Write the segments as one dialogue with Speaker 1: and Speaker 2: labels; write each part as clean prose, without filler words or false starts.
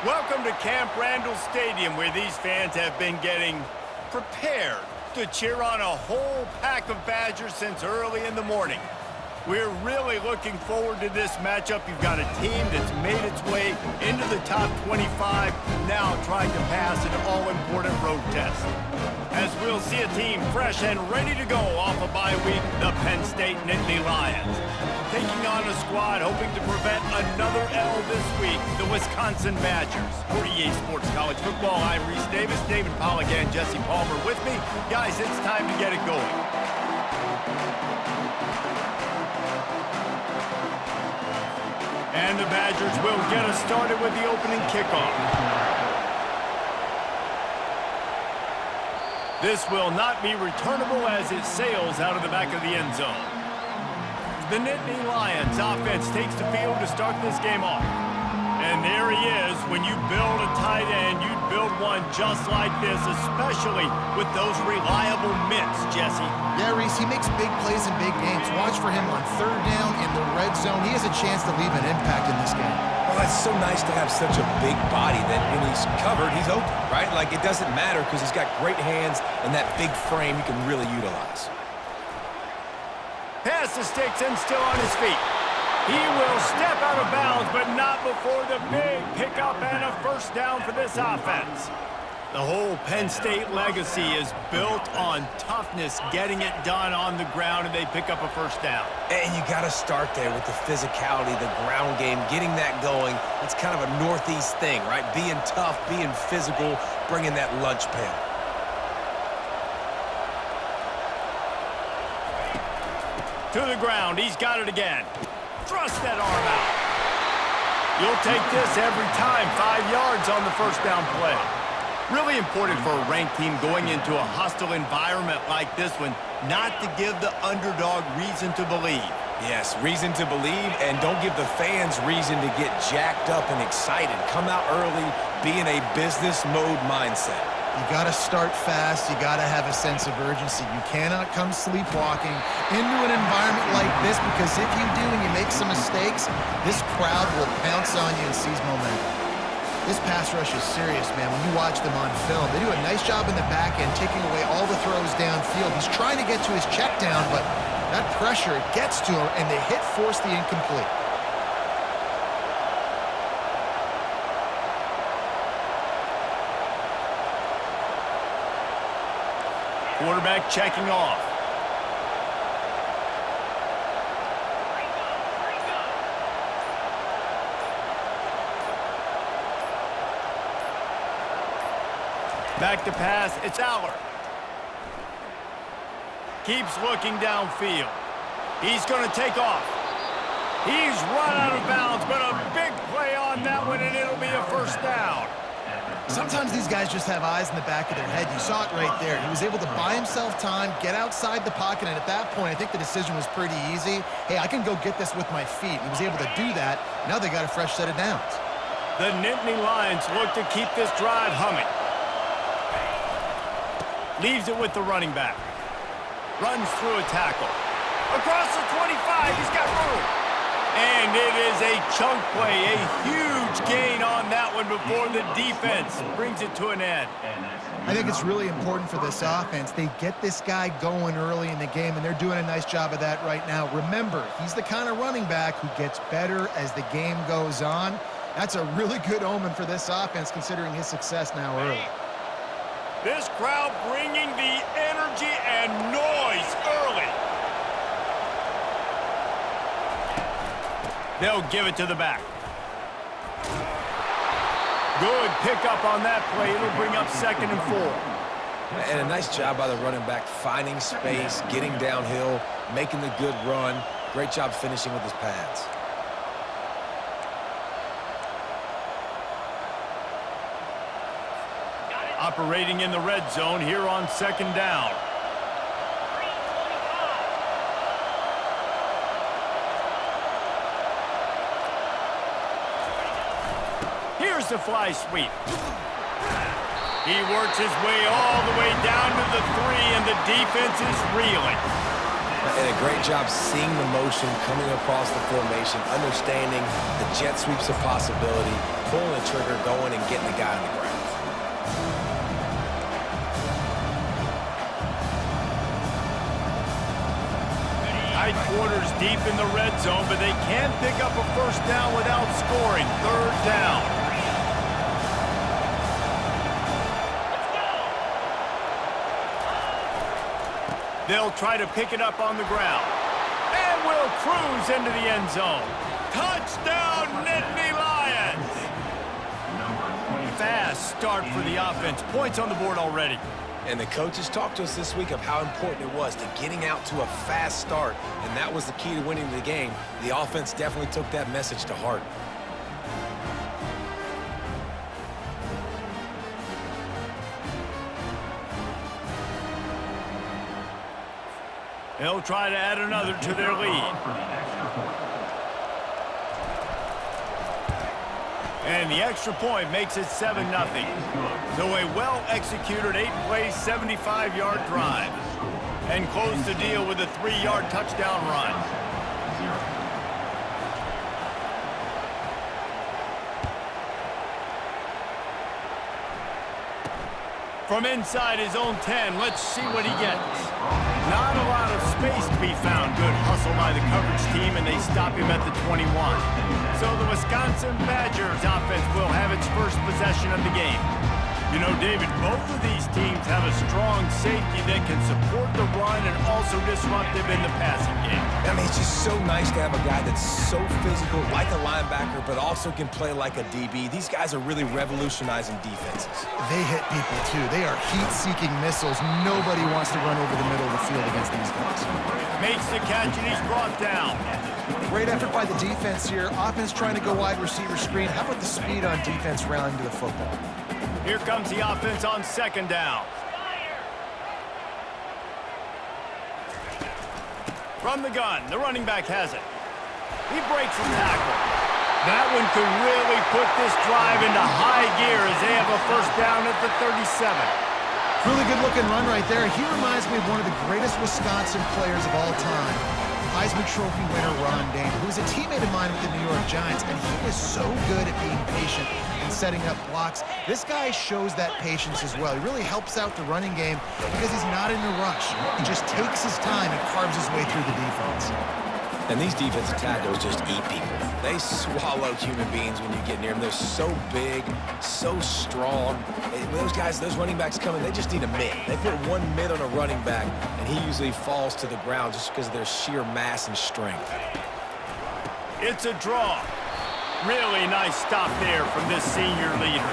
Speaker 1: Welcome to Camp Randall Stadium, where these fans have been getting prepared to cheer on a whole pack of Badgers since early in the morning. We're really looking forward to this matchup. You've got a team that's made its way into the top 25, now trying to pass an all-important road test. As we'll see a team fresh and ready to go off a bye week, the Penn State Nittany Lions. Taking on a squad hoping to prevent another L this week, the Wisconsin Badgers. For EA Sports College Football, I'm Reese Davis, David Pollack, and Jesse Palmer with me. Guys, it's time to get it going. And the Badgers will get us started with the opening kickoff. This will not be returnable as it sails out of the back of the end zone. The Nittany Lions offense takes the field to start this game off. And there he is. When you build a tight end, you build one just like this, especially with those reliable mitts, Jesse.
Speaker 2: Yeah, Reese, he makes big plays in big games. Watch for him on third down in the red zone. He has a chance to leave an impact in this game.
Speaker 3: Well, it's so nice to have such a big body that when he's covered, he's open, right? Like, it doesn't matter because he's got great hands and that big frame he can really utilize.
Speaker 1: Pass the sticks and still on his feet. He will step out of bounds, but not before the big pickup and a first down for this offense. The whole Penn State legacy is built on toughness, getting it done on the ground, and they pick up a first down.
Speaker 3: And you got to start there with the physicality, the ground game, getting that going. It's kind of a Northeast thing, right? Being tough, being physical, bringing that lunch pail.
Speaker 1: To the ground, he's got it again. Thrust that arm out. You'll take this every time. 5 yards on the first down play. Really important for a ranked team going into a hostile environment like this one, not to give the underdog reason to believe.
Speaker 3: Yes, reason to believe, and don't give the fans reason to get jacked up and excited. Come out early, be in a business mode mindset.
Speaker 2: You got to start fast. You got to have a sense of urgency. You cannot come sleepwalking into an environment like this, because if you do and you make some mistakes, this crowd will pounce on you and seize momentum. This pass rush is serious, man. When you watch them on film, they do a nice job in the back end, taking away all the throws downfield. He's trying to get to his check down, but that pressure gets to him, and the hit forced the incomplete.
Speaker 1: Quarterback checking off. Back to pass, it's Aller. Keeps looking downfield. He's going to take off. He's run out of bounds, but a big play on that one, and it'll be a first down.
Speaker 2: Sometimes these guys just have eyes in the back of their head. You saw it right there. He was able to buy himself time, get outside the pocket, and at that point, I think the decision was pretty easy. Hey, I can go get this with my feet. He was able to do that. Now they got a fresh set of downs.
Speaker 1: The Nittany Lions look to keep this drive humming. Leaves it with the running back. Runs through a tackle. Across the 25, he's got room. And it is a chunk play, a huge gain on that one before the defense brings it to an end.
Speaker 2: I think it's really important for this offense. They get this guy going early in the game, and they're doing a nice job of that right now. Remember, he's the kind of running back who gets better as the game goes on. That's a really good omen for this offense, considering his success now early.
Speaker 1: This crowd bringing the energy and noise early. They'll give it to the back. Good pickup on that play. It'll bring up 2nd and 4.
Speaker 3: And a nice job by the running back, finding space, getting downhill, making the good run. Great job finishing with his pads.
Speaker 1: Operating in the red zone here on 2nd down. Here's the fly sweep. He works his way all the way down to the 3, and the defense is reeling.
Speaker 3: And a great job seeing the motion coming across the formation, understanding the jet sweep's a possibility, pulling the trigger, going and getting the guy on the ground.
Speaker 1: Tight quarters deep in the red zone, but they can't pick up a first down without scoring. Third down. They'll try to pick it up on the ground. And will cruise into the end zone. Touchdown, Nittany Lions! Fast start for the offense. Points on the board already.
Speaker 3: And the coaches talked to us this week of how important it was to getting out to a fast start, and that was the key to winning the game. The offense definitely took that message to heart.
Speaker 1: They'll try to add another to their lead. And the extra point makes it 7-0. So a well-executed 8-play, 75-yard drive. And close the deal with a 3-yard touchdown run. From inside his own 10, let's see what he gets. Not a lot of space to be found. Good hustle by the coverage team, and they stop him at the 21. So the Wisconsin Badgers offense will have its first possession of the game. You know, David, both of these teams have a strong safety that can support the run and also disruptive in the passing game.
Speaker 3: I mean, it's just so nice to have a guy that's so physical, like a linebacker, but also can play like a DB. These guys are really revolutionizing defenses.
Speaker 2: They hit people, too. They are heat-seeking missiles. Nobody wants to run over the middle of the field against these guys.
Speaker 1: Makes the catch, and he's brought down.
Speaker 2: Great effort by the defense here. Offense trying to go wide receiver screen. How about the speed on defense rallying to the football?
Speaker 1: Here comes the offense on second down. From the gun, the running back has it. He breaks the tackle. That one could really put this drive into high gear as they have a first down at the 37.
Speaker 2: Really good-looking run right there. He reminds me of one of the greatest Wisconsin players of all time. Heisman Trophy winner Ron Dayne, who was a teammate of mine with the New York Giants, and he was so good at being patient and setting up blocks. This guy shows that patience as well. He really helps out the running game because he's not in a rush. He just takes his time and carves his way through the defense.
Speaker 3: And these defensive tackles just eat people. They swallow human beings when you get near them. They're so big, so strong. Those guys, those running backs coming, they just need a mitt. They put one mitt on a running back, and he usually falls to the ground just because of their sheer mass and strength.
Speaker 1: It's a draw. Really nice stop there from this senior leader.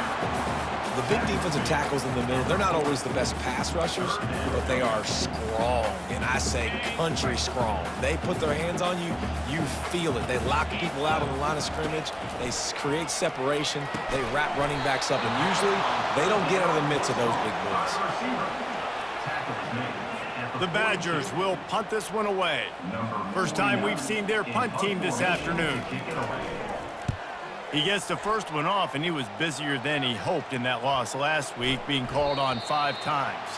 Speaker 3: The big defensive tackles in the middle, they're not always the best pass rushers, but they are strong, and I say country strong. They put their hands on you, you feel it. They lock people out on the line of scrimmage. They create separation. They wrap running backs up, and usually they don't get out of the midst of those big boys.
Speaker 1: The Badgers will punt this one away. First time we've seen their punt team this afternoon. He gets the first one off, and he was busier than he hoped in that loss last week, being called on 5 times.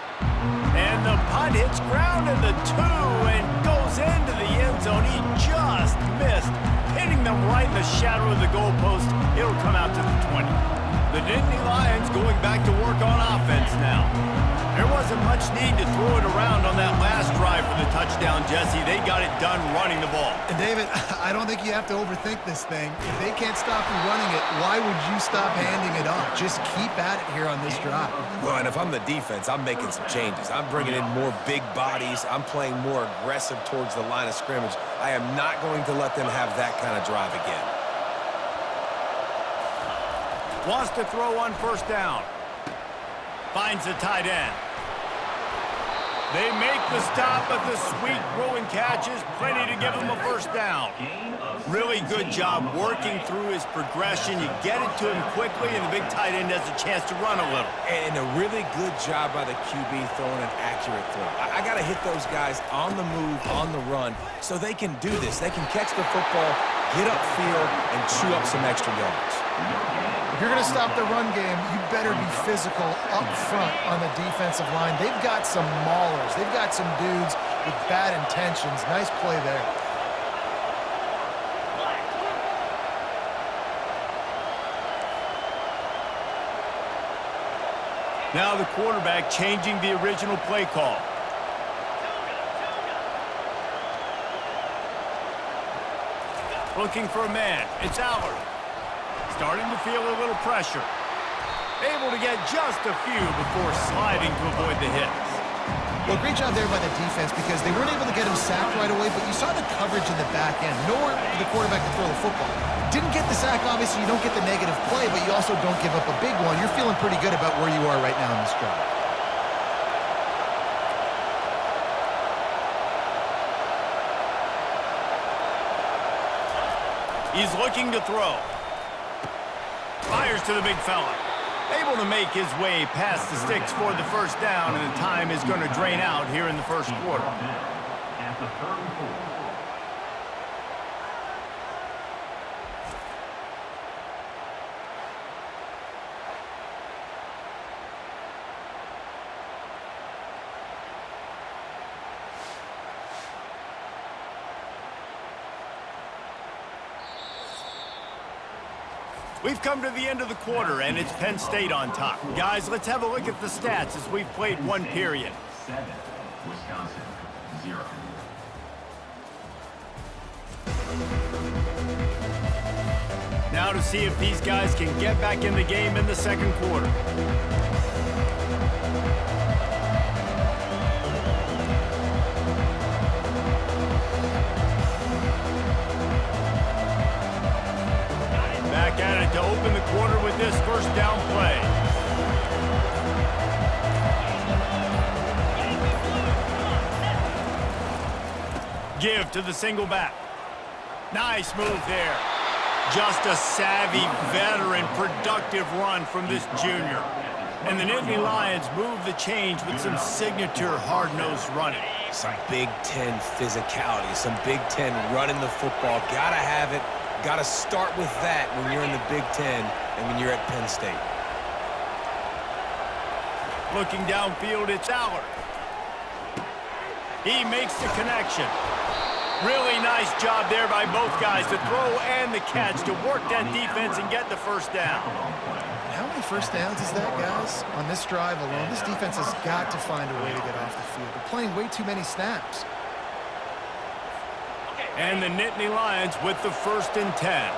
Speaker 1: And the punt hits ground in the 2 and goes into the end zone. He just missed, hitting them right in the shadow of the goalpost. It'll come out to the 20. The Nittany Lions going back to work on offense now. There wasn't much need to throw it around on that last drive for the touchdown, Jesse. They got it done running the ball.
Speaker 2: And David, I don't think you have to overthink this thing. If they can't stop you running it, why would you stop handing it off? Just keep at it here on this drive.
Speaker 3: Well, and if I'm the defense, I'm making some changes. I'm bringing in more big bodies. I'm playing more aggressive towards the line of scrimmage. I am not going to let them have that kind of drive again.
Speaker 1: Wants to throw on first down. Finds the tight end. They make the stop, but the sweet throw and catch is plenty to give him a first down. Really good job working through his progression. You get it to him quickly, and the big tight end has a chance to run a little.
Speaker 3: And a really good job by the QB throwing an accurate throw. I got to hit those guys on the move, on the run, so they can do this. They can catch the football, get upfield, and chew up some extra yards.
Speaker 2: If you're going to stop the run game, you better be physical up front on the defensive line. They've got some maulers. They've got some dudes with bad intentions. Nice play there.
Speaker 1: Now the quarterback changing the original play call. Looking for a man. It's Allard. Starting to feel a little pressure. Able to get just a few before sliding to avoid the hits.
Speaker 2: Well, great job there by the defense because they weren't able to get him sacked right away, but you saw the coverage in the back end. Nowhere for the quarterback to throw the football. Didn't get the sack, obviously. You don't get the negative play, but you also don't give up a big one. You're feeling pretty good about where you are right now in this drive.
Speaker 1: He's looking to throw. Fires to the big fella. Able to make his way past the sticks for the first down, and the time is going to drain out here in the first quarter.
Speaker 4: At the 34.
Speaker 1: We've come to the end of the quarter, and it's Penn State on top. Guys, let's have a look at the stats as we've played one period.
Speaker 4: 7, Wisconsin, 0.
Speaker 1: Now to see if these guys can get back in the game in the second quarter. Back at it to open the quarter with this first down play. Give to the single back. Nice move there. Just a savvy, veteran, productive run from this junior. And the Nittany Lions move the change with some signature hard-nosed running.
Speaker 3: Some Big Ten physicality, some Big Ten running the football. Gotta have it. Got to start with that when you're in the Big Ten and when you're at Penn State.
Speaker 1: Looking downfield, it's Allard. He makes the connection. Really nice job there by both guys to throw and the catch to work that defense and get the first down.
Speaker 2: How many first downs is that, guys? On this drive alone, this defense has got to find a way to get off the field. They're playing way too many snaps.
Speaker 1: And the Nittany Lions with the 1st and 10.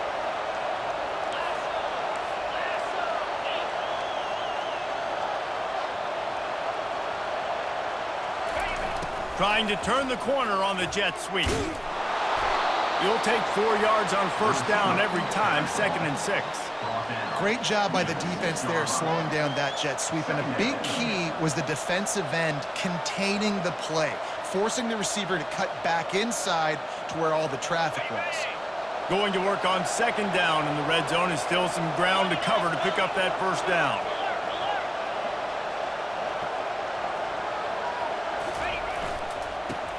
Speaker 1: Trying to turn the corner on the jet sweep. You'll take 4 yards on first down every time, 2nd and 6.
Speaker 2: Great job by the defense there slowing down that jet sweep. And a big key was the defensive end containing the play, forcing the receiver to cut back inside to where all the traffic was.
Speaker 1: Going to work on 2nd down in the red zone and still some ground to cover to pick up that first down.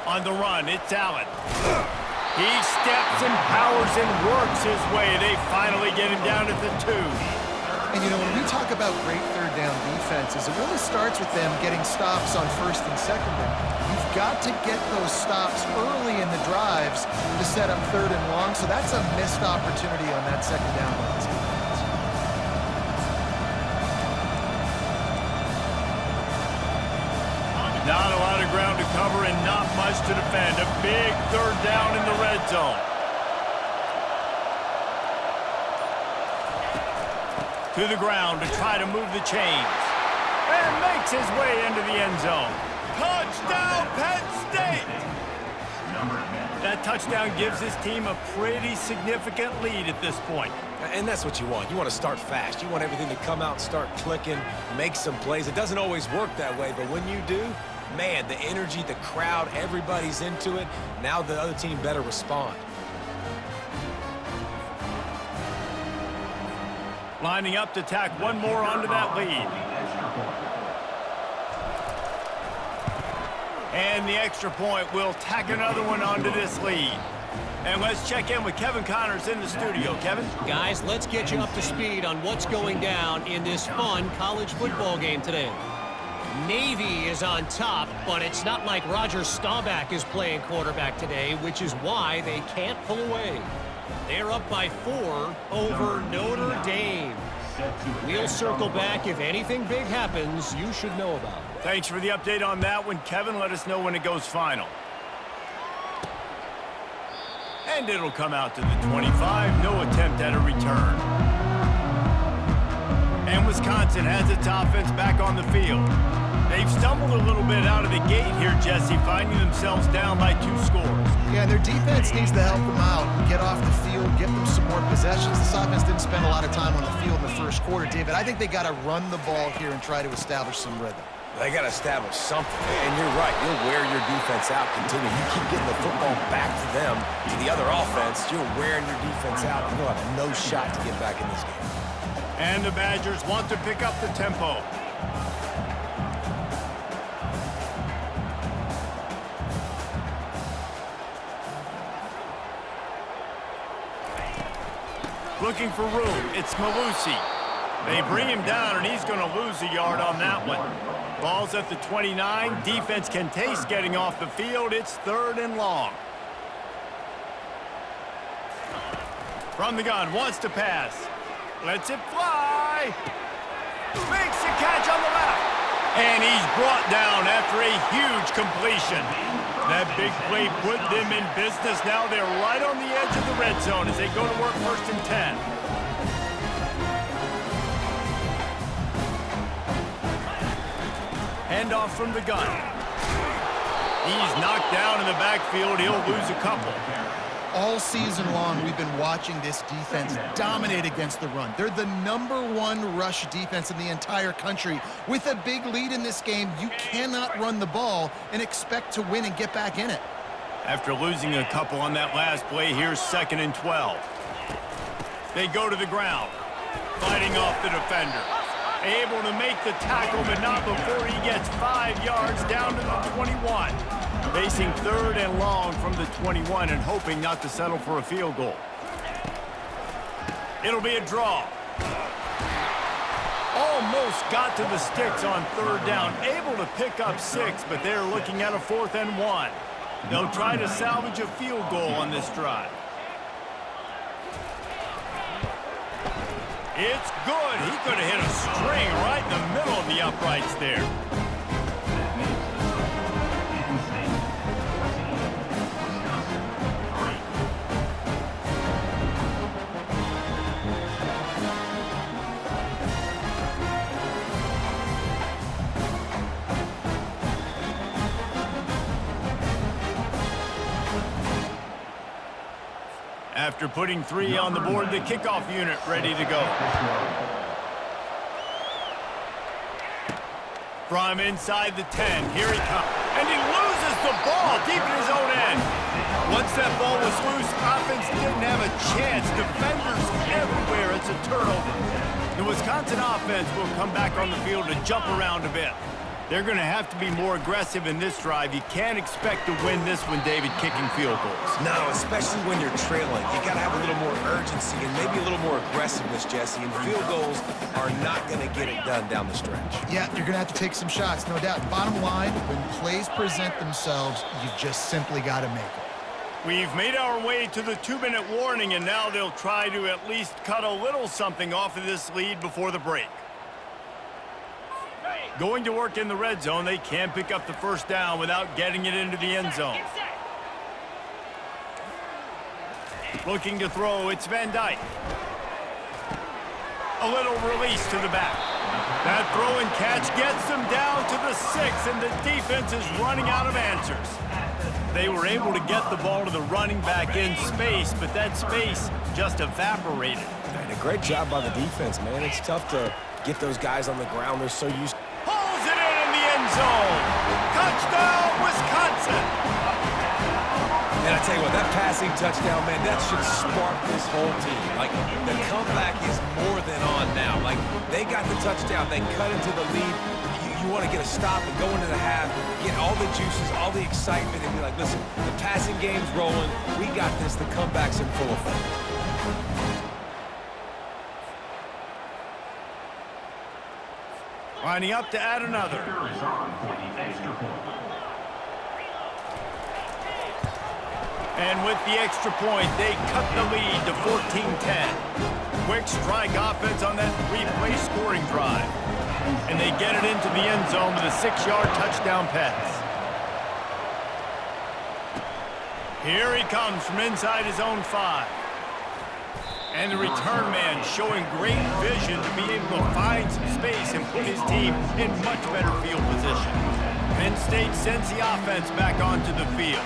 Speaker 1: On the run, it's Allen. He steps and powers and works his way. They finally get him down at the 2.
Speaker 2: And, you know, when we talk about great third down defenses, it really starts with them getting stops on 1st and 2nd down. You've got to get those stops early in the drives to set up 3rd and long, so that's a missed opportunity on that 2nd down by this defense.
Speaker 1: Not a lot of ground to cover and not much to defend. A big 3rd down in the red zone. To the ground to try to move the chains. And makes his way into the end zone. Touchdown, Penn State! That touchdown gives his team a pretty significant lead at this point.
Speaker 3: And that's what you want. You want to start fast. You want everything to come out and start clicking, make some plays. It doesn't always work that way, but when you do, man, the energy, the crowd, everybody's into it. Now the other team better respond.
Speaker 1: Lining up to tack one more onto that lead. And the extra point will tack another one onto this lead. And let's check in with Kevin Connors in the studio. Kevin?
Speaker 5: Guys, let's get you up to speed on what's going down in this fun college football game today. Navy is on top, but it's not like Roger Staubach is playing quarterback today, which is why they can't pull away. They're up by 4 over Notre Dame. We'll circle back if anything big happens you should know about.
Speaker 1: Thanks for the update on that one, Kevin. Let us know when it goes final. And it'll come out to the 25. No attempt at a return. And Wisconsin has its offense back on the field. They've stumbled a little bit out of the gate here, Jesse, finding themselves down by 2 scores.
Speaker 2: Yeah, their defense needs to help them out and get off the field, get them some more possessions. This offense didn't spend a lot of time on the field in the first quarter, David. I think they got to run the ball here and try to establish some rhythm.
Speaker 3: They got to establish something. And you're right. You'll wear your defense out. Continue. You keep getting the football back to them, to the other offense. You're wearing your defense out. You'll have no shot to get back in this game.
Speaker 1: And the Badgers want to pick up the tempo. Looking for room. It's Malusi. They bring him down, and he's going to lose a yard on that one. Ball's at the 29. Defense can taste getting off the field. It's 3rd and long. From the gun, wants to pass. Lets it fly. Makes the catch on the left. And he's brought down after a huge completion. That big play put them in business. Now they're right on the edge of the red zone as they go to work 1st and 10. Handoff from the gun. He's knocked down in the backfield. He'll lose a couple.
Speaker 2: All season long, we've been watching this defense dominate against the run. They're the #1 rush defense in the entire country. With a big lead in this game, you cannot run the ball and expect to win and get back in it.
Speaker 1: After losing a couple on that last play, here's 2nd and 12. They go to the ground, fighting off the defender. Able to make the tackle, but not before he gets 5 yards down to the 21. Facing 3rd and long from the 21 and hoping not to settle for a field goal. It'll be a draw. Almost got to the sticks on 3rd down. Able to pick up 6, but they're looking at a 4th and 1. They'll try to salvage a field goal on this drive. It's good. He could have hit a string right in the middle of the uprights there. After putting 3 on the board, the kickoff unit ready to go. From inside the 10, here he comes. And he loses the ball deep in his own end. Once that ball was loose, offense didn't have a chance. Defenders everywhere. It's a turnover. The Wisconsin offense will come back on the field to jump around a bit. They're going to have to be more aggressive in this drive. You can't expect to win this one, David, kicking field goals.
Speaker 3: No, especially when you're trailing. You got to have a little more urgency and maybe a little more aggressiveness, Jesse. And field goals are not going to get it done down the stretch.
Speaker 2: Yeah, you're going to have to take some shots, no doubt. Bottom line, when plays present themselves, you've just simply got to make it.
Speaker 1: We've made our way to the 2-minute warning, and now they'll try to at least cut a little something off of this lead before the break. Going to work in the red zone, they can't pick up the 1st down without getting it into the end zone. Looking to throw, it's Van Dyke. A little release to the back. That throw and catch gets them down to the 6, and the defense is running out of answers. They were able to get the ball to the running back in space, but that space just evaporated.
Speaker 3: And a great job by the defense, man. It's tough to get those guys on the ground. They're so used to
Speaker 1: pulls it in the end zone. Touchdown, Wisconsin.
Speaker 3: And I tell you what, that passing touchdown, man, that should spark this whole team. Like, the comeback is more than on now. Like, they got the touchdown. They cut into the lead. You you want to get a stop and go into the half, get all the juices, all the excitement, and be like, listen, the passing game's rolling. We got this. The comeback's in full effect.
Speaker 1: Lining up to add another.
Speaker 4: Kicker is on for the extra point.
Speaker 1: And with the extra point, they cut the lead to 14-10. Quick strike offense on that three-play scoring drive. And they get it into the end zone with a 6-yard touchdown pass. Here he comes from inside his own 5. And the return man showing great vision to be able to find some space and put his team in much better field position. Penn State sends the offense back onto the field.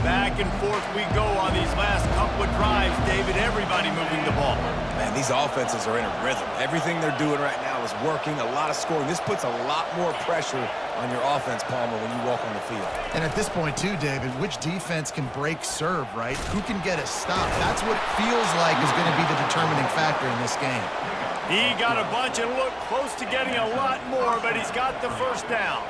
Speaker 1: Back and forth we go on these last couple of drives, David. Everybody moving the ball.
Speaker 3: Man, these offenses are in a rhythm. Everything they're doing right now is working, a lot of scoring. This puts a lot more pressure on your offense, Palmer, when you walk on the field.
Speaker 2: And at this point, too, David, which defense can break serve, right? Who can get a stop? That's what feels like is going to be the determining factor in this game.
Speaker 1: He got a bunch and looked close to getting a lot more, but he's got the first down.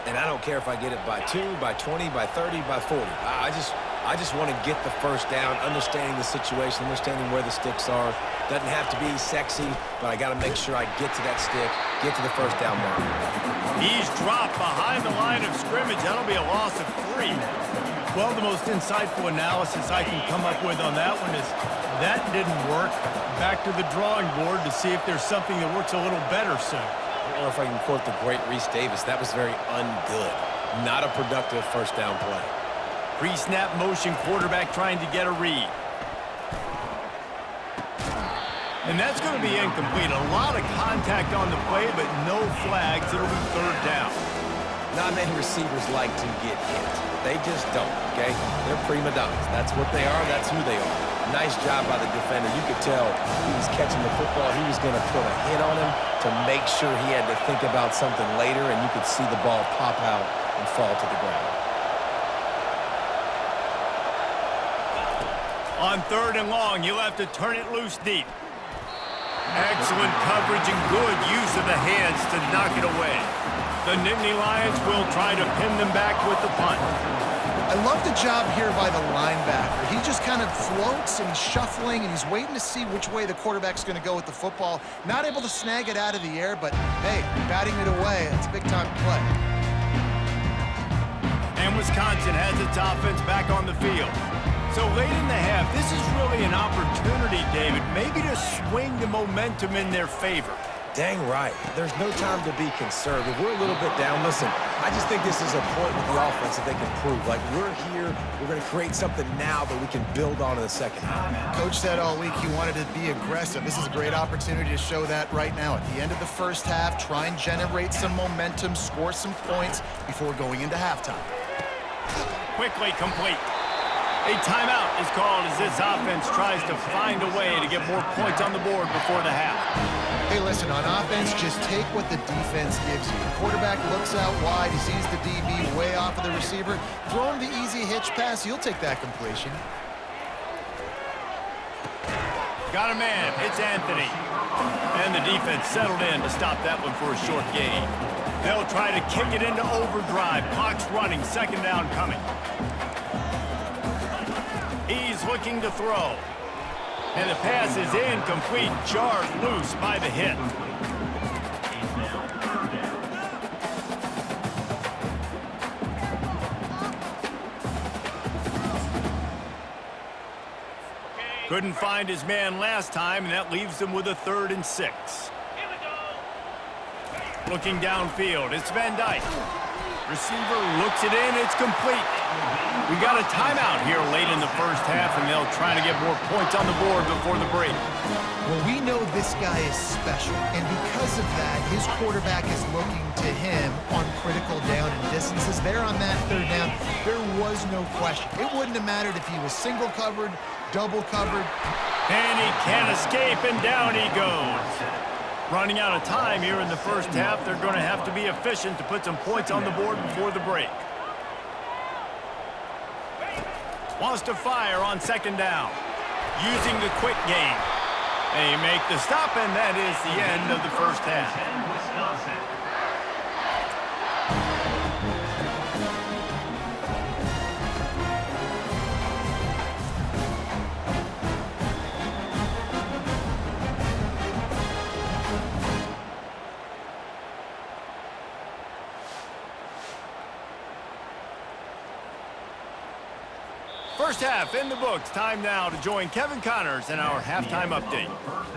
Speaker 3: And I don't care if I get it by 2, by 20, by 30, by 40. I just want to get the first down, understanding the situation, understanding where the sticks are. Doesn't have to be sexy, but I got to make sure I get to that stick, get to the first down mark.
Speaker 1: He's dropped behind the line of scrimmage. That'll be a loss of 3. Well, the most insightful analysis I can come up with on that one is that didn't work. Back to the drawing board to see if there's something that works a little better soon.
Speaker 3: Or if I can quote the great Reese Davis, that was very ungood. Not a productive first down play.
Speaker 1: Pre-snap motion quarterback trying to get a read. And that's going to be incomplete. A lot of contact on the play, but no flags. It'll be third down.
Speaker 3: Not many receivers like to get hit. They just don't, okay? They're prima donnas. That's what they are. That's who they are. Nice job by the defender. You could tell he was catching the football. He was going to put a hit on him to make sure he had to think about something later, and you could see the ball pop out and fall to the ground.
Speaker 1: On 3rd and long, you'll have to turn it loose deep. Excellent coverage and good use of the hands to knock it away. The Nittany Lions will try to pin them back with the punt.
Speaker 2: I love the job here by the linebacker. He just kind of floats and he's shuffling and he's waiting to see which way the quarterback's going to go with the football. Not able to snag it out of the air, but hey, batting it away, it's a big-time play.
Speaker 1: And Wisconsin has its offense back on the field. So late in the half, this is really an opportunity, David, maybe to swing the momentum in their favor.
Speaker 3: Dang right. There's no time to be conservative. We're a little bit down. Listen, I just think this is a point with the offense that they can prove. Like, we're here, we're going to create something now that we can build on in the second half.
Speaker 2: Coach said all week he wanted to be aggressive. This is a great opportunity to show that right now. At the end of the first half, try and generate some momentum, score some points before going into halftime.
Speaker 1: Quickly complete. A timeout is called as this offense tries to find a way to get more points on the board before the half.
Speaker 2: Hey, listen, on offense, just take what the defense gives you. The quarterback looks out wide, he sees the DB way off of the receiver. Throw him the easy hitch pass, you'll take that completion.
Speaker 1: Got a man, it's Anthony. And the defense settled in to stop that one for a short gain. They'll try to kick it into overdrive. Clock's running, 2nd down coming. He's looking to throw. And the pass is incomplete, jarred loose by the hit. Couldn't find his man last time, and that leaves him with a 3rd and 6. Looking downfield, it's Van Dyke. Receiver looks it in, it's complete. We got a timeout here late in the first half, and they'll try to get more points on the board before the break.
Speaker 2: Well, we know this guy is special, and because of that, his quarterback is looking to him on critical down and distances. There on that 3rd down, there was no question. It wouldn't have mattered if he was single covered, double covered.
Speaker 1: And he can't escape, and down he goes. Running out of time here in the first half, they're going to have to be efficient to put some points on the board before the break. Wants to fire on 2nd down. Using the quick game. They make the stop, and that is the end of the first half. First half in the books. Time now to join Kevin Connors in our halftime update.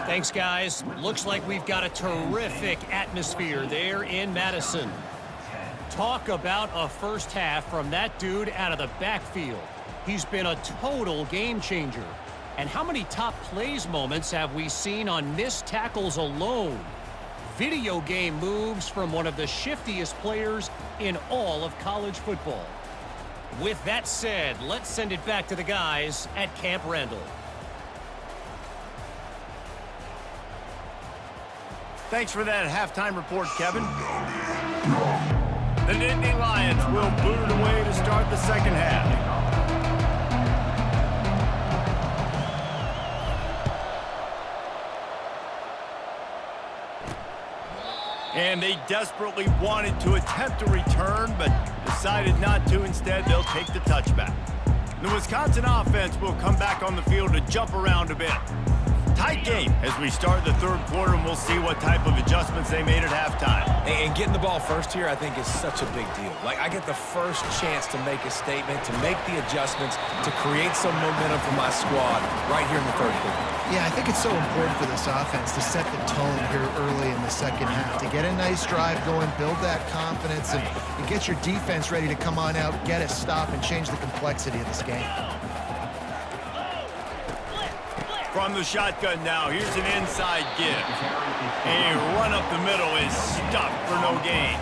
Speaker 5: Thanks, guys. Looks like we've got a terrific atmosphere there in Madison. Talk about a first half from that dude out of the backfield. He's been a total game changer. And how many top plays moments have we seen on missed tackles alone? Video game moves from one of the shiftiest players in all of college football. With that said, let's send it back to the guys at Camp Randall.
Speaker 1: Thanks for that halftime report, Kevin. The Nittany Lions will boot it away to start the second half. And they desperately wanted to attempt a return, but decided not to. Instead, they'll take the touchback. The Wisconsin offense will come back on the field to jump around a bit. Tight game as we start the third quarter, and we'll see what type of adjustments they made at halftime.
Speaker 3: And getting the ball first here, I think, is such a big deal. Like, I get the first chance to make a statement, to make the adjustments, to create some momentum for my squad right here in the third quarter.
Speaker 2: Yeah, I think it's so important for this offense to set the tone here early in the second half, to get a nice drive going, build that confidence, and get your defense ready to come on out, get a stop, and change the complexity of this game.
Speaker 1: From the shotgun now, here's an inside give. A run up the middle is stuffed for no gain.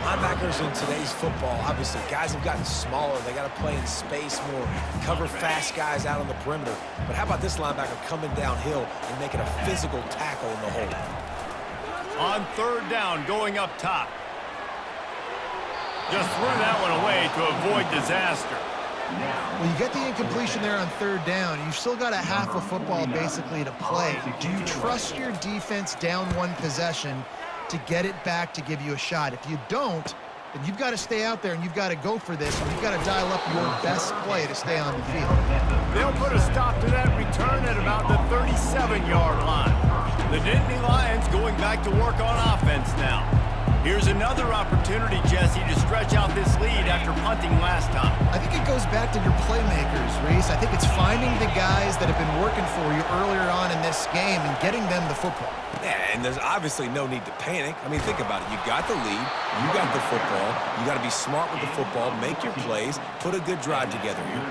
Speaker 3: Linebackers in today's football, obviously, guys have gotten smaller. They got to play in space more, cover fast guys out on the perimeter. But how about this linebacker coming downhill and making a physical tackle in the hole?
Speaker 1: On third down, going up top. Just threw that one away to avoid disaster.
Speaker 2: Well, you get the incompletion there on third down. You've still got a half of football basically to play. Do you trust your defense down one possession to get it back to give you a shot? If you don't, then you've got to stay out there and you've got to go for this, and you've got to dial up your best play to stay on the field.
Speaker 1: They'll put a stop to that return at about the 37-yard line. The Nittany Lions going back to work on offense now. Here's another opportunity, Jesse, to stretch out this lead after punting last time.
Speaker 2: I think it goes back to your playmakers, Reese. I think it's finding the guys that have been working for you earlier on in this game and getting them the football.
Speaker 3: Yeah, and there's obviously no need to panic. I mean, think about it. You got the lead. You got the football. You got to be smart with the football, make your plays, put a good drive together here.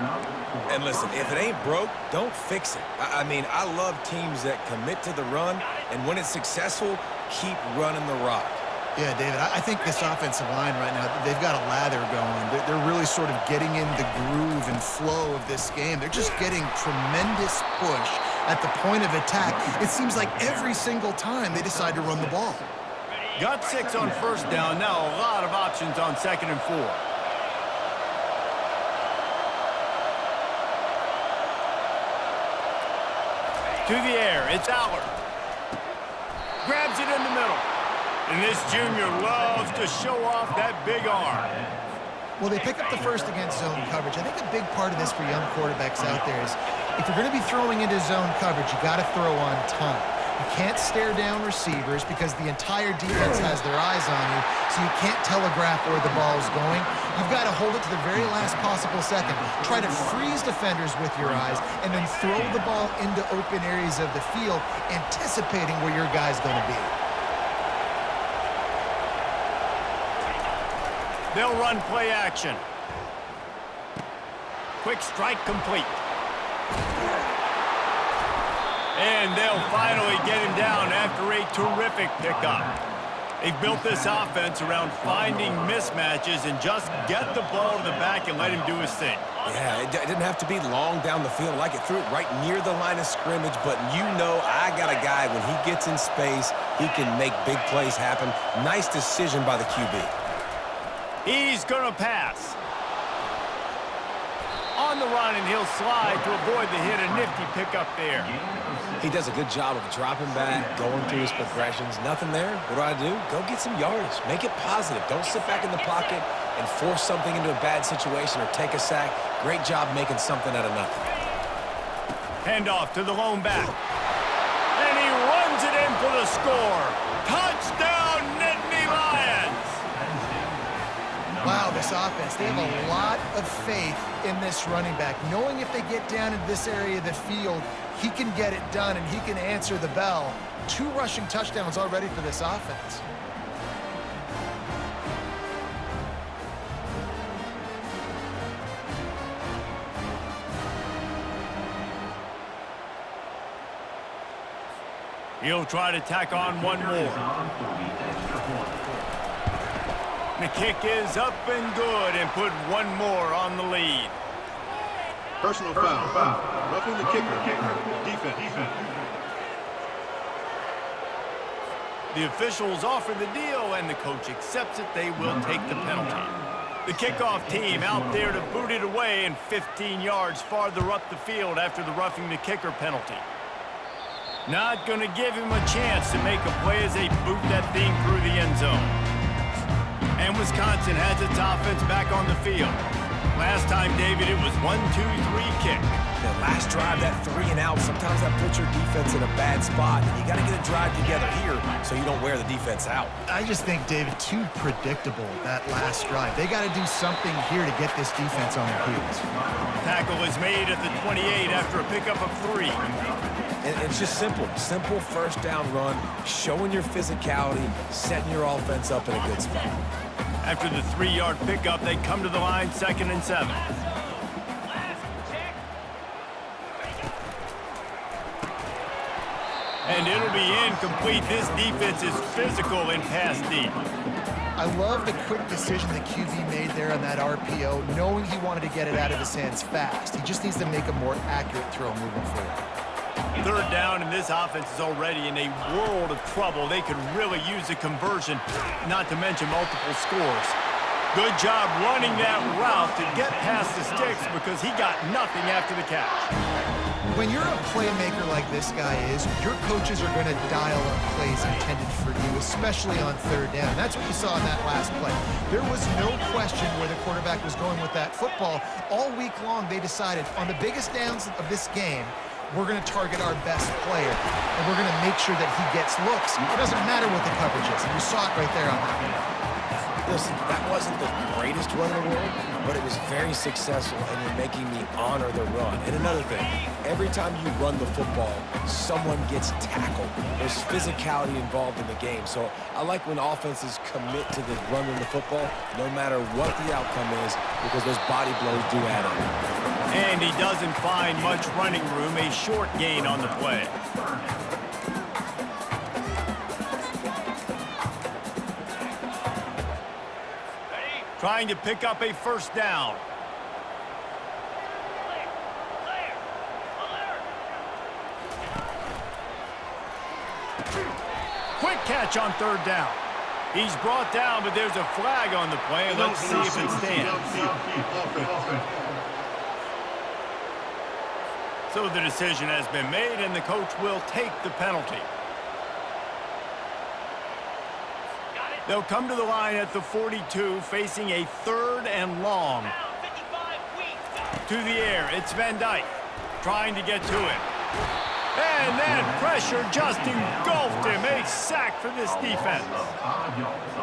Speaker 3: And listen, if it ain't broke, don't fix it. I mean, I love teams that commit to the run, and when it's successful, keep running the rock.
Speaker 2: Yeah, David, I think this offensive line right now, they've got a lather going. They're really sort of getting in the groove and flow of this game. They're just getting tremendous push at the point of attack. It seems like every single time they decide to run the ball.
Speaker 1: Got 6 on first down. Now a lot of options on 2nd and 4. To the air, it's Allard. Grabs it in the middle. And this junior loves to show off that big arm.
Speaker 2: Well, they pick up the first against zone coverage. I think a big part of this for young quarterbacks out there is if you're going to be throwing into zone coverage, you got to throw on time. You can't stare down receivers because the entire defense has their eyes on you, so you can't telegraph where the ball is going. You've got to hold it to the very last possible second. Try to freeze defenders with your eyes and then throw the ball into open areas of the field, anticipating where your guy's going to be.
Speaker 1: They'll run play action. Quick strike complete. And they'll finally get him down after a terrific pickup. They've built this offense around finding mismatches and just get the ball to the back and let him do his thing.
Speaker 3: Yeah, it didn't have to be long down the field. Like it threw it right near the line of scrimmage, but you know I got a guy, when he gets in space, he can make big plays happen. Nice decision by the QB.
Speaker 1: He's going to pass. On the run, and he'll slide to avoid the hit. A nifty pickup there.
Speaker 3: He does a good job of dropping back, going through his progressions. Nothing there. What do? Go get some yardage. Make it positive. Don't sit back in the pocket and force something into a bad situation or take a sack. Great job making something out of nothing.
Speaker 1: Handoff to the lone back. And he runs it in for the score. Touchdown, Nittany Lions!
Speaker 2: Wow, this offense. They have a lot of faith in this running back, knowing if they get down in this area of the field, he can get it done and he can answer the bell. 2 rushing touchdowns already for this offense.
Speaker 1: He'll try to tack on one more. The kick is up and good and put one more on the lead.
Speaker 6: Personal foul. Roughing the kicker. Defense.
Speaker 1: The officials offer the deal, and the coach accepts it. They will take the penalty. The kickoff team out there to boot it away and 15 yards farther up the field after the roughing the kicker penalty. Not going to give him a chance to make a play as they boot that thing through the end zone. And Wisconsin has its offense back on the field. Last time, David, it was 1-2-3 kick.
Speaker 3: The last drive, that 3 and out, sometimes that puts your defense in a bad spot. And you got to get a drive together here so you don't wear the defense out.
Speaker 2: I just think, David, too predictable, that last drive. They got to do something here to get this defense on their heels.
Speaker 1: Tackle is made at the 28 after a pickup of 3.
Speaker 3: And it's just simple first down run, showing your physicality, setting your offense up in a good spot.
Speaker 1: After the 3-yard pickup, they come to the line 2nd and 7. And it'll be incomplete. This defense is physical in pass deep.
Speaker 2: I love the quick decision the QB made there on that RPO, knowing he wanted to get it out of his hands fast. He just needs to make a more accurate throw moving forward.
Speaker 1: 3rd down, and this offense is already in a world of trouble. They could really use a conversion, not to mention multiple scores. Good job running that route to get past the sticks because he got nothing after the catch.
Speaker 2: When you're a playmaker like this guy is, your coaches are going to dial up plays intended for you, especially on 3rd down. That's what you saw in that last play. There was no question where the quarterback was going with that football. All week long, they decided on the biggest downs of this game, we're going to target our best player, and we're going to make sure that he gets looks. It doesn't matter what the coverage is, and you saw it right there on that one.
Speaker 3: Listen, that wasn't the greatest run in the world, but it was very successful, and you're making me honor the run. And another thing, every time you run the football, someone gets tackled. There's physicality involved in the game. So I like when offenses commit to the running the football, no matter what the outcome is, because those body blows do add up.
Speaker 1: And he doesn't find much running room, a short gain on the play. Trying to pick up a 1st down. Quick catch on 3rd down. He's brought down, but there's a flag on the play. Let's see if it stands. So the decision has been made, and the coach will take the penalty. They'll come to the line at the 42, facing a 3rd and long. To the air, it's Van Dyke, trying to get to it. And that pressure just engulfed him. A sack for this defense.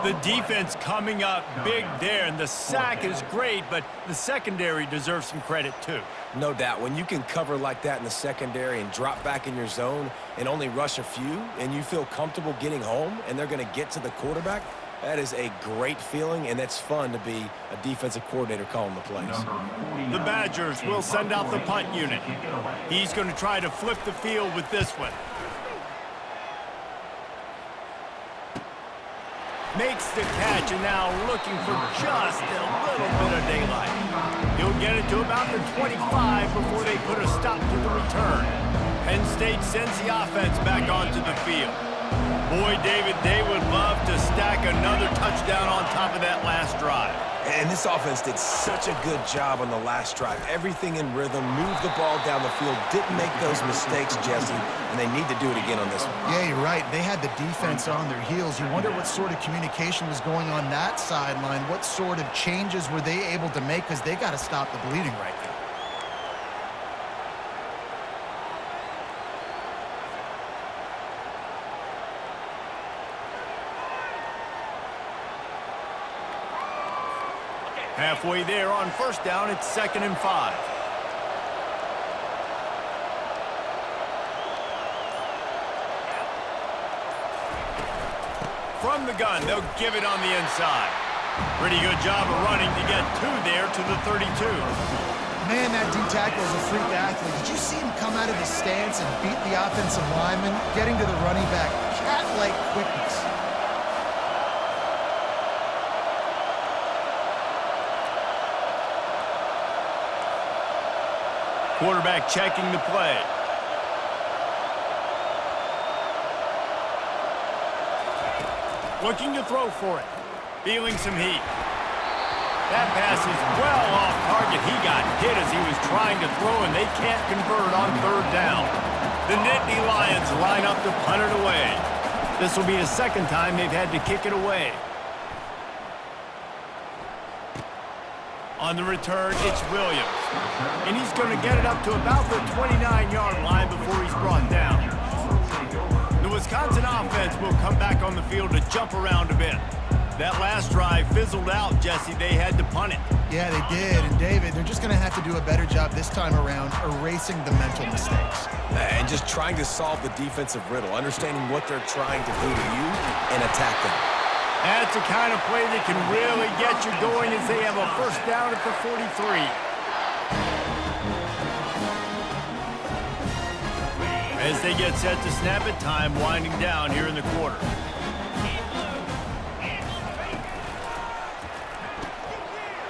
Speaker 1: The defense coming up big there, and the sack is great, but the secondary deserves some credit too.
Speaker 3: No doubt. When you can cover like that in the secondary and drop back in your zone and only rush a few, and you feel comfortable getting home and they're going to get to the quarterback, that is a great feeling, and it's fun to be a defensive coordinator calling the plays.
Speaker 1: The Badgers will send out the punt unit. He's going to try to flip the field with this one. Makes the catch, and now looking for just a little bit of daylight. He'll get it to about the 25 before they put a stop to the return. Penn State sends the offense back onto the field. Boy, David, they would love to stack another touchdown on top of that last drive.
Speaker 3: And this offense did such a good job on the last drive. Everything in rhythm, moved the ball down the field, didn't make those mistakes, Jesse, and they need to do it again on this one.
Speaker 2: Yeah, you're right. They had the defense on their heels. You wonder what sort of communication was going on that sideline. What sort of changes were they able to make, because they got to stop the bleeding right now.
Speaker 1: Halfway there on first down, it's 2nd and 5. From the gun, they'll give it on the inside. Pretty good job of running to get 2 there to the 32.
Speaker 2: Man, that D-tackle is a freak athlete. Did you see him come out of his stance and beat the offensive lineman, getting to the running back? Cat-like quickness.
Speaker 1: Quarterback checking the play. Looking to throw for it. Feeling some heat. That pass is well off target. He got hit as he was trying to throw, and they can't convert on 3rd down. The Nittany Lions line up to punt it away. This will be the 2nd time they've had to kick it away. On the return, it's Williams. And he's going to get it up to about the 29-yard line before he's brought down. The Wisconsin offense will come back on the field to jump around a bit. That last drive fizzled out, Jesse. They had to punt it.
Speaker 2: Yeah, they did. And, David, they're just going to have to do a better job this time around erasing the mental mistakes.
Speaker 3: And just trying to solve the defensive riddle, understanding what they're trying to do to you and attack them.
Speaker 1: That's the kind of play that can really get you going as they have a first down at the 43. As they get set to snap it, time winding down here in the quarter.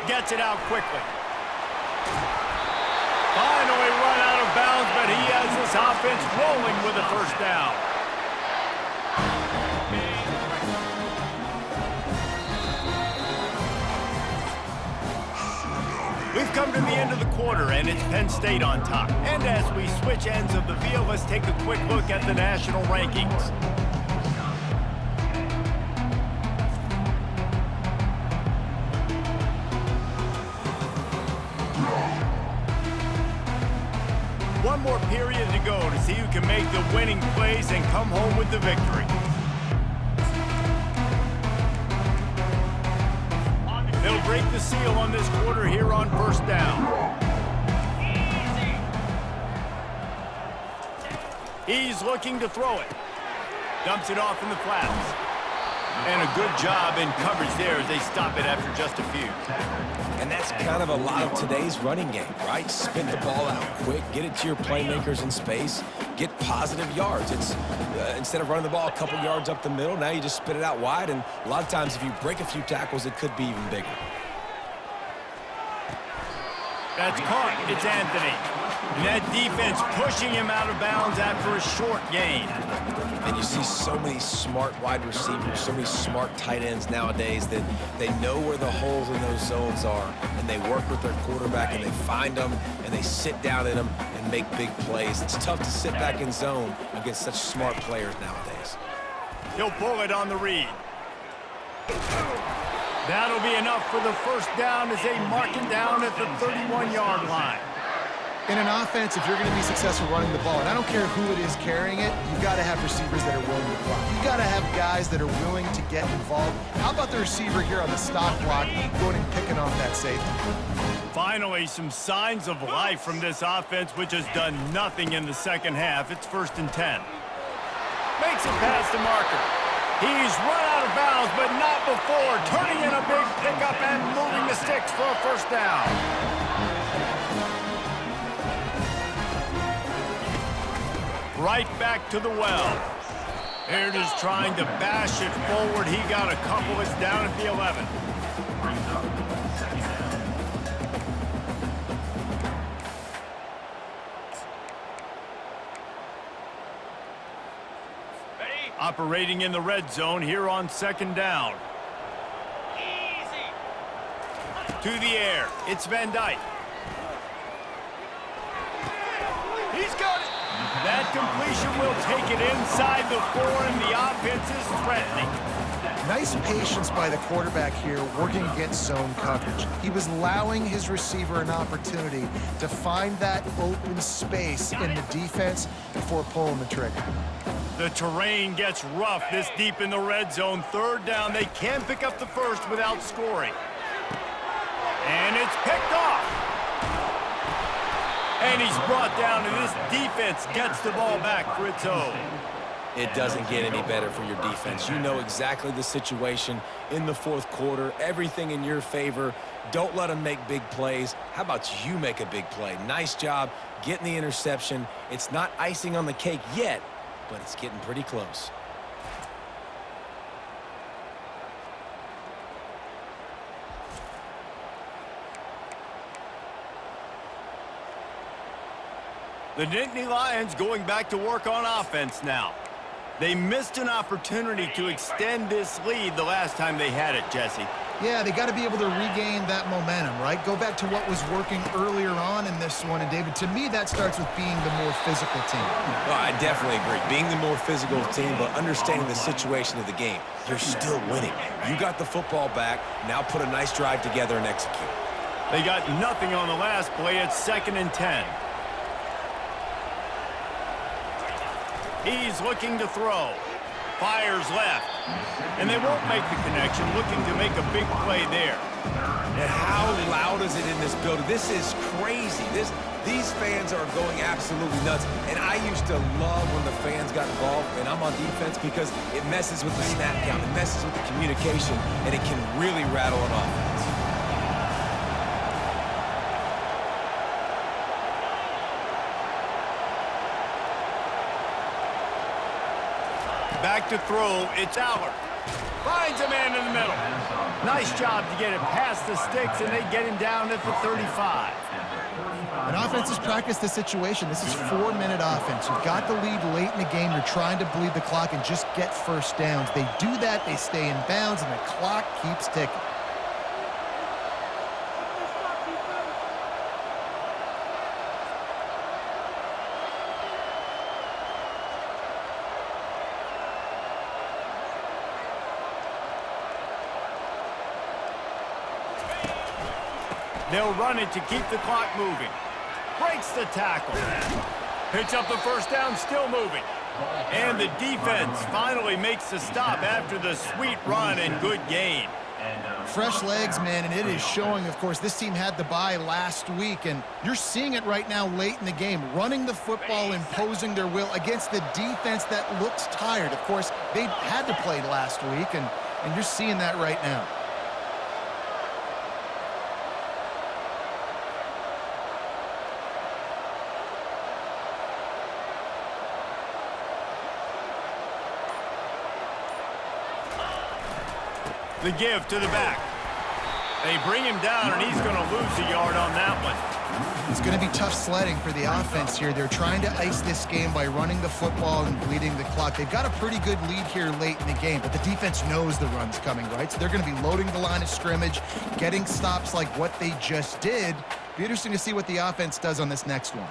Speaker 1: Gets it out quickly. Finally run out of bounds, but he has this offense rolling with a first down. We've come to the end of the quarter, and it's Penn State on top. And as we switch ends of the field, let's take a quick look at the national rankings. One more period to go to see who can make the winning plays and come home with the victory. They'll break the seal on this quarter here on first down. He's looking to throw it. Dumps it off in the flats. And a good job in coverage there as they stop it after just a few.
Speaker 3: And that's kind of a lot of today's running game, right? Spit the ball out quick, get it to your playmakers in space, get positive yards. It's instead of running the ball a couple yards up the middle, now you just spit it out wide, and a lot of times if you break a few tackles, it could be even bigger.
Speaker 1: That's caught. It's Anthony. And that defense pushing him out of bounds after a short gain.
Speaker 3: And you see so many smart wide receivers, so many smart tight ends nowadays that they know where the holes in those zones are, and they work with their quarterback, and they find them, and they sit down in them and make big plays. It's tough to sit back in zone against such smart players nowadays.
Speaker 1: He'll pull it on the read. That'll be enough for the first down as they mark it down at the 31-yard line.
Speaker 2: In an offense, if you're going to be successful running the ball, and I don't care who it is carrying it, you've got to have receivers that are willing to block. You've got to have guys that are willing to get involved. How about the receiver here on the stop block going and picking off that safety?
Speaker 1: Finally, some signs of life from this offense, which has done nothing in the second half. It's 1st and 10. Makes it past the marker. He's run out of bounds, but not before. Turning in a big pickup and moving the sticks for a first down. Right back to the well. They're just trying to bash it forward. He got a couple. It's down at the 11. Operating in the red zone here on 2nd down. To the air. It's Van Dyke. He's got it. That completion will take it inside the 4, and the offense is threatening.
Speaker 2: Nice patience by the quarterback here working against zone coverage. He was allowing his receiver an opportunity to find that open space in the defense before pulling the trigger.
Speaker 1: The terrain gets rough this deep in the red zone. 3rd down. They can pick up the first without scoring. And it's picked off. And he's brought down, and this defense gets the ball back for its own.
Speaker 3: It doesn't get any better for your defense. You know exactly the situation in the fourth quarter, everything in your favor. Don't let them make big plays. How about you make a big play? Nice job getting the interception. It's not icing on the cake yet, but it's getting pretty close.
Speaker 1: The Nittany Lions going back to work on offense now. They missed an opportunity to extend this lead the last time they had it, Jesse.
Speaker 2: Yeah, they got to be able to regain that momentum, right? Go back to what was working earlier on in this one. And, David, to me, that starts with being the more physical team.
Speaker 3: Well, I definitely agree. Being the more physical team, but understanding the situation of the game. You're still winning. You got the football back. Now put a nice drive together and execute.
Speaker 1: They got nothing on the last play. It's 2nd and 10. He's looking to throw. Fires left. And they won't make the connection, looking to make a big play there.
Speaker 3: And how loud is it in this building? This is crazy. These fans are going absolutely nuts. And I used to love when the fans got involved, and I'm on defense, because it messes with the snap count. It messes with the communication, and it can really rattle an offense.
Speaker 1: Back to throw, it's Allard. Finds a man in the middle. Nice job to get it past the sticks, and they get him down at the 35.
Speaker 2: And offenses practice the situation. This is 4-minute offense. You've got the lead late in the game. You're trying to bleed the clock and just get first downs. They do that, they stay in bounds, and the clock keeps ticking.
Speaker 1: They'll run it to keep the clock moving. Breaks the tackle. Picks up the first down, still moving. And the defense finally makes the stop after the sweet run and good gain.
Speaker 2: Fresh legs, man, and it is showing. Of course, this team had the bye last week, and you're seeing it right now late in the game. Running the football, imposing their will against the defense that looks tired. Of course, they had to play last week, and you're seeing that right now.
Speaker 1: The give to the back. They bring him down, and he's going to lose a yard on that one.
Speaker 2: It's going to be tough sledding for the offense here. They're trying to ice this game by running the football and bleeding the clock. They've got a pretty good lead here late in the game, but the defense knows the run's coming, right? So they're going to be loading the line of scrimmage, getting stops like what they just did. Be interesting to see what the offense does on this next one.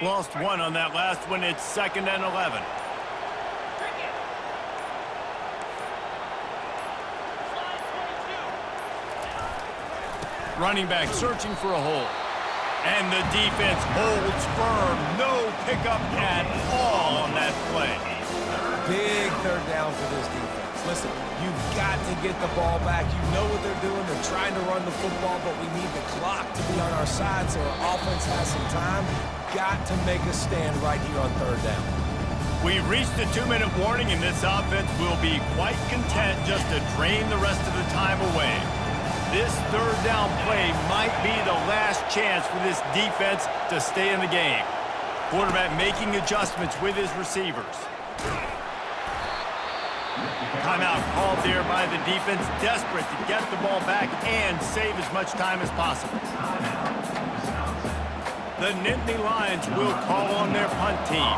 Speaker 1: Lost one on that last one. It's 2nd and 11. Running back searching for a hole. And the defense holds firm. No pickup at all on that play.
Speaker 3: Big third down for this defense. Listen, you've got to get the ball back. You know what they're doing. They're trying to run the football, but we need the clock to be on our side so our offense has some time. Got to make a stand right here on third down.
Speaker 1: We've reached the 2-minute warning, and this offense will be quite content just to drain the rest of the time away. This third down play might be the last chance for this defense to stay in the game. Quarterback making adjustments with his receivers. Timeout called there by the defense, desperate to get the ball back and save as much time as possible. The Nittany Lions will call on their punt team.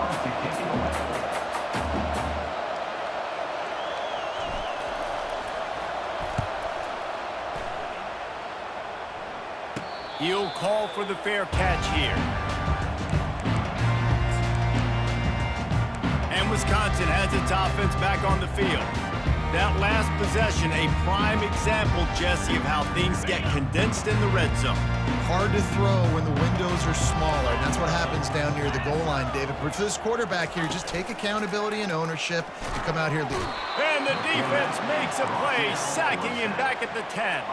Speaker 1: He'll call for the fair catch here. And Wisconsin has its offense back on the field. That last possession, a prime example, Jesse, of how things get condensed in the red zone.
Speaker 2: Hard to throw when the windows are smaller, and that's what happens down near the goal line, David. But for this quarterback here, just take accountability and ownership and come out here leading.
Speaker 1: And the defense makes a play, sacking him back at the 10.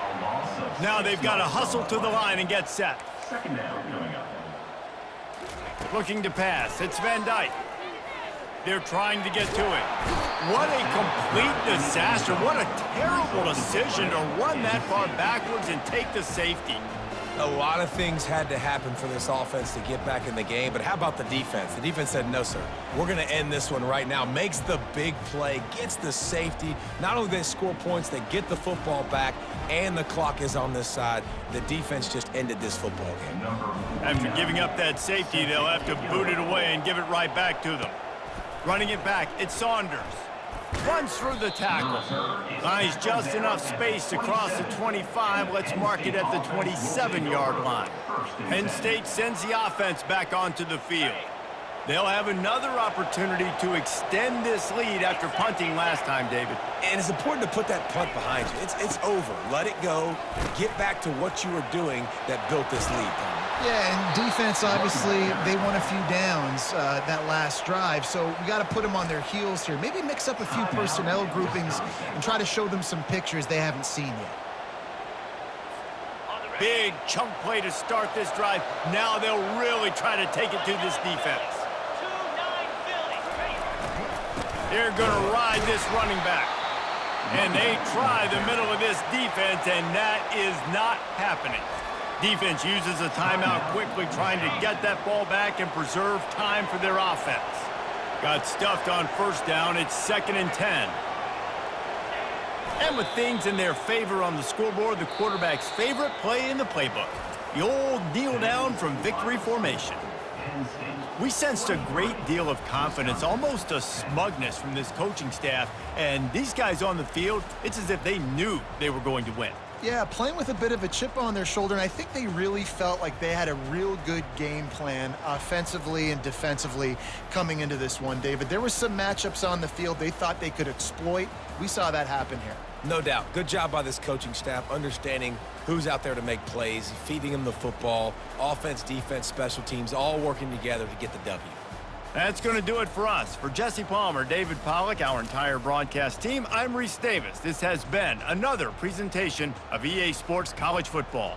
Speaker 1: Now they've got to hustle to the line and get set.
Speaker 4: Second down coming up.
Speaker 1: Looking to pass. It's Van Dyke. They're trying to get to it. What a complete disaster. What a terrible decision to run that far backwards and take the safety.
Speaker 3: A lot of things had to happen for this offense to get back in the game, but how about the defense? The defense said, no, sir. We're going to end this one right now. Makes the big play, gets the safety. Not only do they score points, they get the football back, and the clock is on this side. The defense just ended this football game.
Speaker 1: After giving up that safety, they'll have to boot it away and give it right back to them. Running it back, it's Saunders. Runs through the tackle. Finds just enough space to cross the 25. Let's mark it at the 27-yard line. Penn State sends the offense back onto the field. They'll have another opportunity to extend this lead after punting last time, David.
Speaker 3: And it's important to put that punt behind you. It's over. Let it go. Get back to what you were doing that built this lead, Tom.
Speaker 2: Yeah, and defense, obviously, they won a few downs that last drive, so we got to put them on their heels here. Maybe mix up a few personnel groupings and try to show them some pictures they haven't seen yet.
Speaker 1: Big chunk play to start this drive. Now they'll really try to take it to this defense. They're going to ride this running back. And they try the middle of this defense, and that is not happening. Defense uses a timeout quickly, trying to get that ball back and preserve time for their offense. Got stuffed on first down. It's 2nd and 10. And with things in their favor on the scoreboard, the quarterback's favorite play in the playbook, the old kneel down from victory formation. We sensed a great deal of confidence, almost a smugness from this coaching staff, and these guys on the field, it's as if they knew they were going to win.
Speaker 2: Yeah, playing with a bit of a chip on their shoulder, and I think they really felt like they had a real good game plan offensively and defensively coming into this one, David. There were some matchups on the field they thought they could exploit. We saw that happen here.
Speaker 3: No doubt. Good job by this coaching staff, understanding who's out there to make plays, feeding them the football, offense, defense, special teams, all working together to get the W.
Speaker 1: That's going to do it for us. For Jesse Palmer, David Pollack, our entire broadcast team, I'm Reese Davis. This has been another presentation of EA Sports College Football.